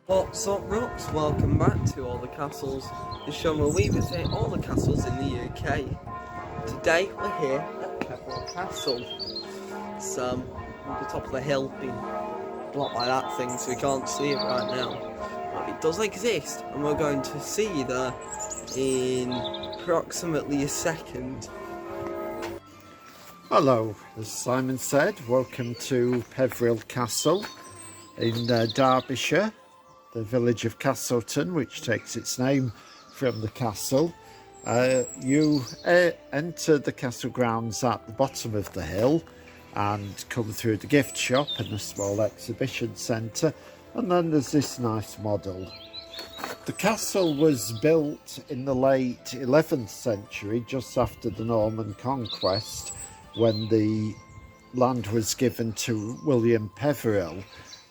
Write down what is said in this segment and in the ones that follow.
What's up, Rooks? Welcome back to All the Castles, the show where we visit all the castles in the UK. Today we're here at Peveril Castle. It's at the top of the hill, being blocked by that thing, so we can't see it right now. But it does exist, and we're going to see you there in approximately a second. Hello, as Simon said, welcome to Peveril Castle in Derbyshire, the village of Castleton, which takes its name from the castle. You enter the castle grounds at the bottom of the hill and come through the gift shop and a small exhibition centre, and then there's this nice model. The castle was built in the late 11th century, just after the Norman conquest, when the land was given to William Peveril.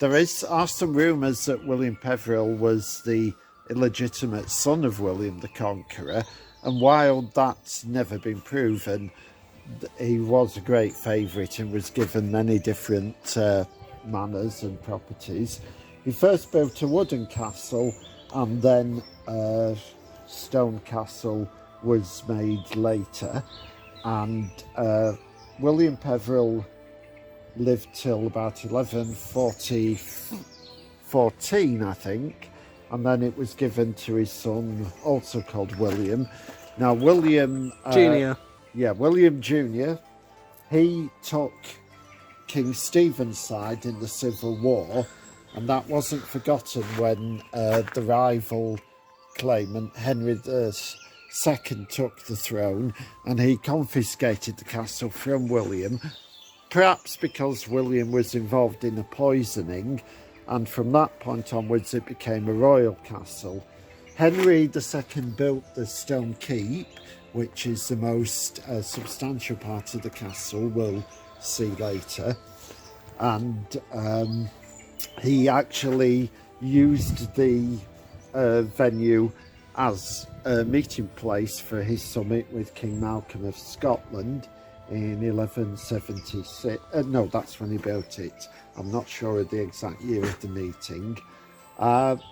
There are some rumours that William Peveril was the illegitimate son of William the Conqueror, and while that's never been proven, he was a great favourite and was given many different manors and properties. He first built a wooden castle, and then a stone castle was made later, and William Peveril lived till about 1114, I think, and then it was given to his son, also called William. Now, William Junior. William Junior, he took King Stephen's side in the Civil War, and that wasn't forgotten when the rival claimant, Henry II, took the throne, and he confiscated the castle from William, perhaps because William was involved in a poisoning, and from that point onwards it became a royal castle. Henry II built the stone keep, which is the most substantial part of the castle, we'll see later, and he actually used the venue as a meeting place for his summit with King Malcolm of Scotland in 1176. No, that's when he built it. I'm not sure of the exact year of the meeting.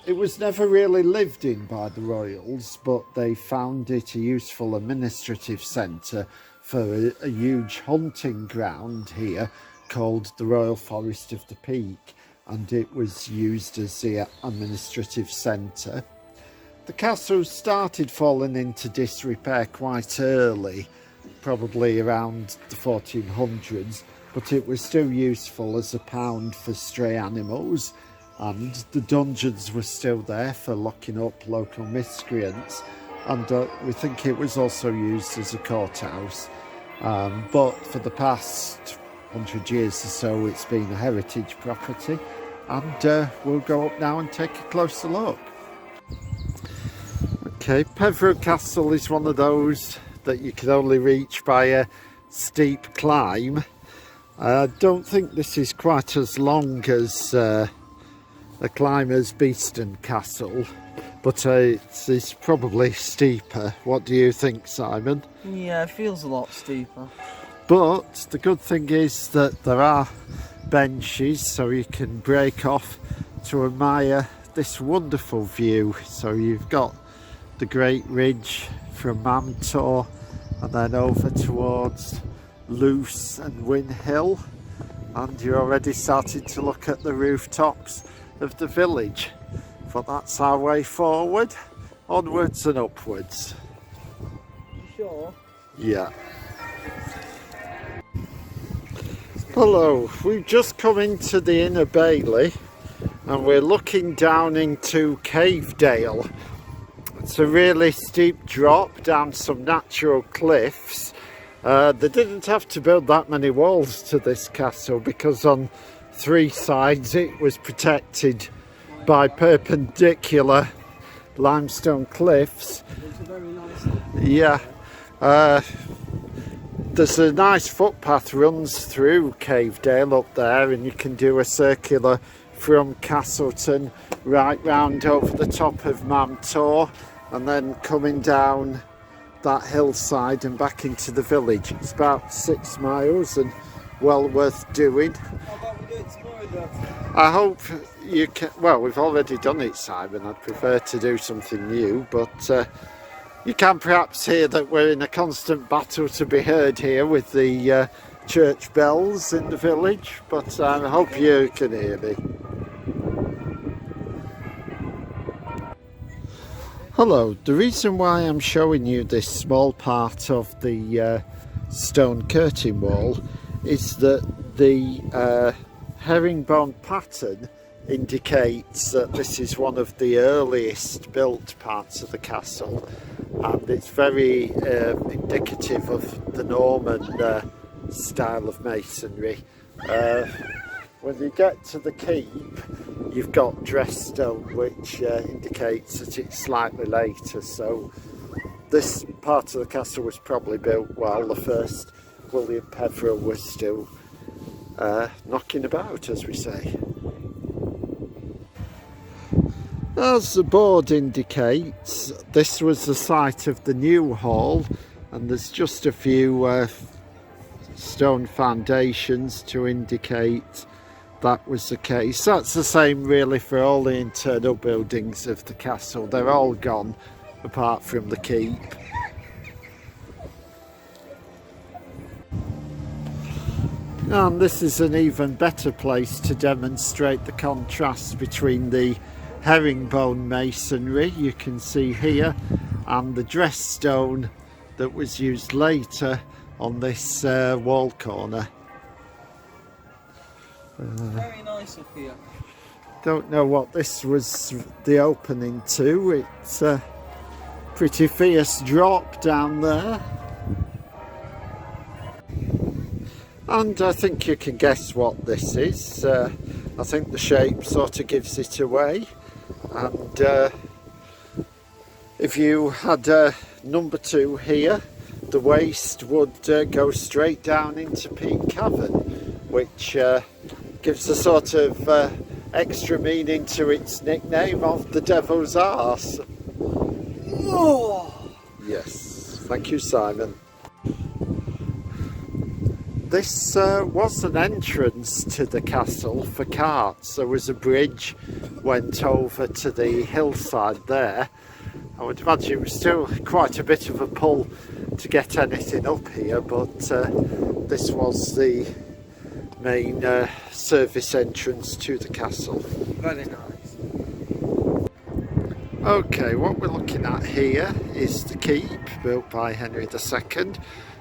It was never really lived in by the royals, but they found it a useful administrative centre for a huge hunting ground here called the Royal Forest of the Peak, and it was used as the administrative centre. The castle started falling into disrepair quite early, probably around the 1400s, but it was still useful as a pound for stray animals, and the dungeons were still there for locking up local miscreants, and we think it was also used as a courthouse, but for the past 100 years or so it's been a heritage property, and we'll go up now and take a closer look. Okay, Peveril Castle is one of those that you can only reach by a steep climb. I don't think this is quite as long as a climb as Beeston Castle, but it's probably steeper. What do you think, Simon? Yeah, it feels a lot steeper. But the good thing is that there are benches, so you can break off to admire this wonderful view. So you've got the Great Ridge from Mamtor, and then over towards Luce and Win Hill, and you're already starting to look at the rooftops of the village. But that's our way forward, onwards and upwards. Sure. Yeah. Hello, we've just come into the Inner Bailey and we're looking down into Cavedale. It's a really steep drop down some natural cliffs. They didn't have to build that many walls to this castle because on 3 sides it was protected by perpendicular limestone cliffs. It's a very nice Yeah. There's a nice footpath runs through Cavedale up there, and you can do a circular from Castleton right round over the top of Mamtor, and then coming down that hillside and back into the village. It's about 6 miles and well worth doing. How about we do it tomorrow I hope you can. Well, we've already done it, Simon. I'd prefer to do something new, but you can perhaps hear that we're in a constant battle to be heard here with the church bells in the village, but I hope you can hear me. Hello, the reason why I'm showing you this small part of the stone curtain wall is that the herringbone pattern indicates that this is one of the earliest built parts of the castle, and it's very indicative of the Norman style of masonry. When you get to the keep, you've got dressed stone, which indicates that it's slightly later, so this part of the castle was probably built while the first William Peveril was still knocking about, as we say. As the board indicates, this was the site of the new hall, and there's just a few stone foundations to indicate that was the case. That's the same really for all the internal buildings of the castle. They're all gone apart from the keep. And this is an even better place to demonstrate the contrast between the herringbone masonry you can see here and the dressed stone that was used later on this wall corner. Very nice up here. Don't know what this was the opening to. It's a pretty fierce drop down there. And I think you can guess what this is. I think the shape sort of gives it away. And if you had number 2 here, the waist would go straight down into Peak Cavern, which gives a sort of extra meaning to its nickname of the Devil's Arse. Oh. Yes, thank you, Simon. This was an entrance to the castle for carts. There was a bridge went over to the hillside there. I would imagine it was still quite a bit of a pull to get anything up here, but this was the main service entrance to the castle. Very nice. Okay, what we're looking at here is the keep, built by Henry II.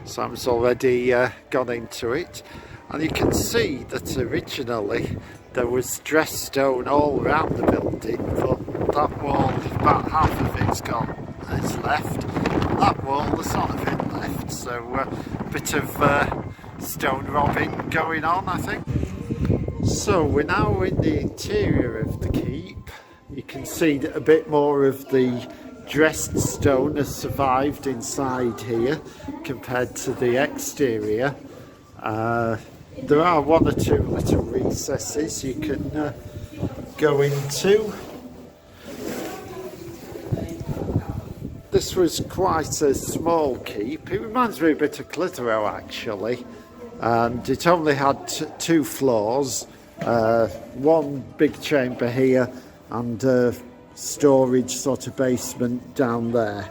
Sam's already gone into it, and you can see that originally there was dressed stone all around the building, but that wall, about half of it's left. That wall, there's none of it left, so a bit of stone robbing going on, I think. So we're now in the interior of the keep. You can see that a bit more of the dressed stone has survived inside here compared to the exterior. There are 1 or 2 little recesses you can go into. This was quite a small keep. It reminds me a bit of Clitheroe actually, and it only had 2 floors, 1 big chamber here and storage sort of basement down there.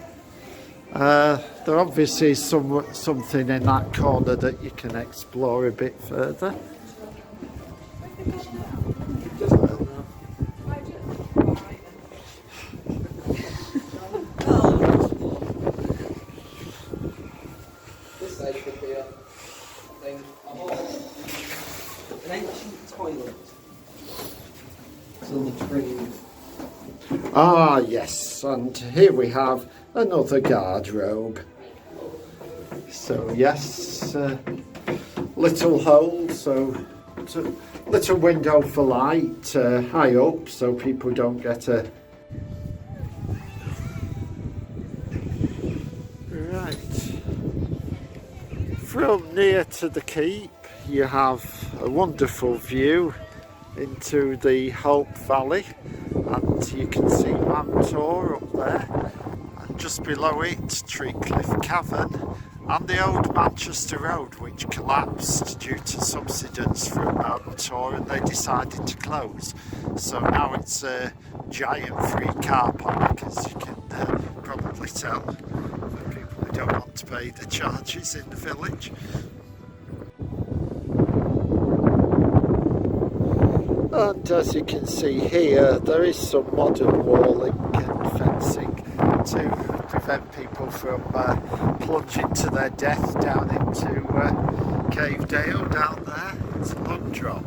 There obviously is something in that corner that you can explore a bit further. This side could be a thing, a hall. An ancient toilet. It's on the tree. Ah yes, and here we have another garderobe. So yes, little hole, so it's a little window for light high up so people don't get a... Right, from near to the keep you have a wonderful view into the Hope Valley, and you can see Mantor up there, and just below it Treecliff Cavern, And the old Manchester Road, which collapsed due to subsidence from Tour, and they decided to close. So now it's a giant free car park, as you can probably tell, for people who don't want to pay the charges in the village. And as you can see here, there is some modern walling and fencing to prevent people from plunging to their death down into Cave Dale down there. It's a long drop.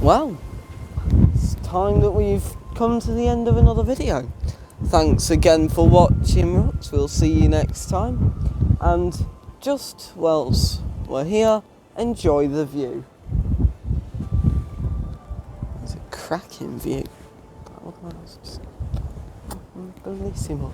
Well, it's time that we've come to the end of another video. Thanks again for watching, Rocks. We'll see you next time. And just whilst we're here, enjoy the view. It's a cracking view. Bellissimo.